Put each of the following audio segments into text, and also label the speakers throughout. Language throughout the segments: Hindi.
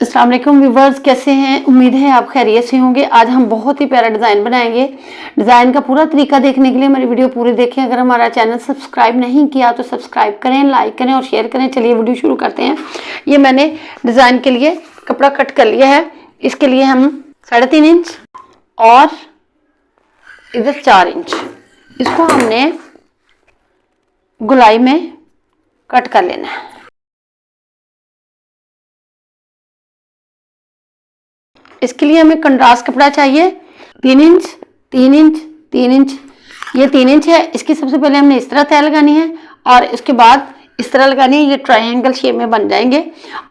Speaker 1: अस्सलाम वालेकुम व्यूवर्स, कैसे हैं? उम्मीद है आप खैरियत से होंगे। आज हम बहुत ही प्यारा डिज़ाइन बनाएंगे। डिज़ाइन का पूरा तरीका देखने के लिए मेरी वीडियो पूरी देखें। अगर हमारा चैनल सब्सक्राइब नहीं किया तो सब्सक्राइब करें, लाइक करें और शेयर करें। चलिए वीडियो शुरू करते हैं। ये मैंने डिज़ाइन के लिए कपड़ा कट कर लिया है। इसके लिए हम 3.5 इंच और इधर 4 इंच इसको हमने गोलाई में कट कर लेना है। इसके लिए हमें कंट्रास्ट कपड़ा चाहिए 3 इंच 3 इंच 3 इंच। ये 3 इंच है। इसकी सबसे पहले हमने इस तरह तय लगानी है और इसके बाद इस तरह लगानी है। ये ट्रायंगल शेप में बन जाएंगे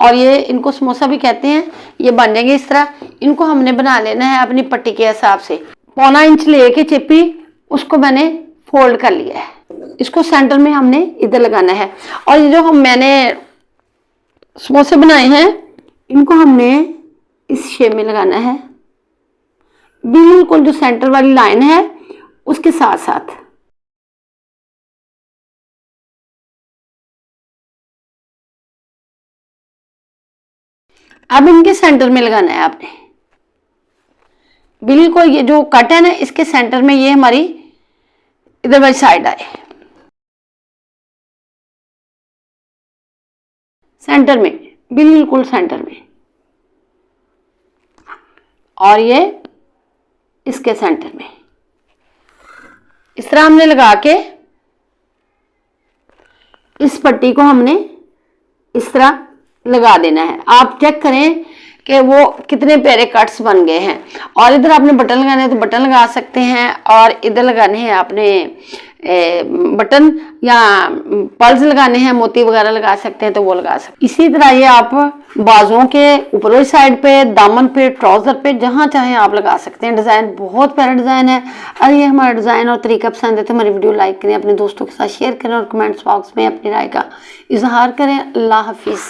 Speaker 1: और ये इनको समोसा भी कहते हैं। ये बन जाएंगे इस तरह। इनको हमने बना लेना है अपनी पट्टी के हिसाब से। 1/4 इंच लेके चिप्पी उसको मैंने फोल्ड कर लिया है। इसको सेंटर में हमने इधर लगाना है और ये जो मैंने समोसे बनाए हैं इनको हमने इस शेप में लगाना है, बिल्कुल जो सेंटर वाली लाइन है उसके साथ साथ। अब इनके सेंटर में लगाना है आपने। बिल्कुल ये जो कट है ना इसके सेंटर में ये हमारी इधर वाली साइड आए, सेंटर में, बिल्कुल सेंटर में। और ये इसके सेंटर में इस तरह हमने लगा के इस पट्टी को हमने इस तरह लगा देना है। आप चेक करें कि वो कितने प्यारे कट्स बन गए हैं। और इधर आपने बटन लगाने हैं तो बटन लगा सकते हैं और इधर लगाने हैं आपने बटन या पर्ल्स लगाने हैं, मोती वगैरह लगा सकते हैं तो वो लगा सकते हैं। इसी तरह ये आप बाजुओं के ऊपर वाली साइड पे, दामन पे, ट्राउजर पे, जहाँ चाहें आप लगा सकते हैं। डिज़ाइन बहुत प्यारा डिज़ाइन है। अगर ये हमारा डिज़ाइन और तरीका पसंद है तो हमारी वीडियो लाइक करें, अपने दोस्तों के साथ शेयर करें और कमेंट्स बॉक्स में अपनी राय का इजहार करें। अल्लाह हाफिज़।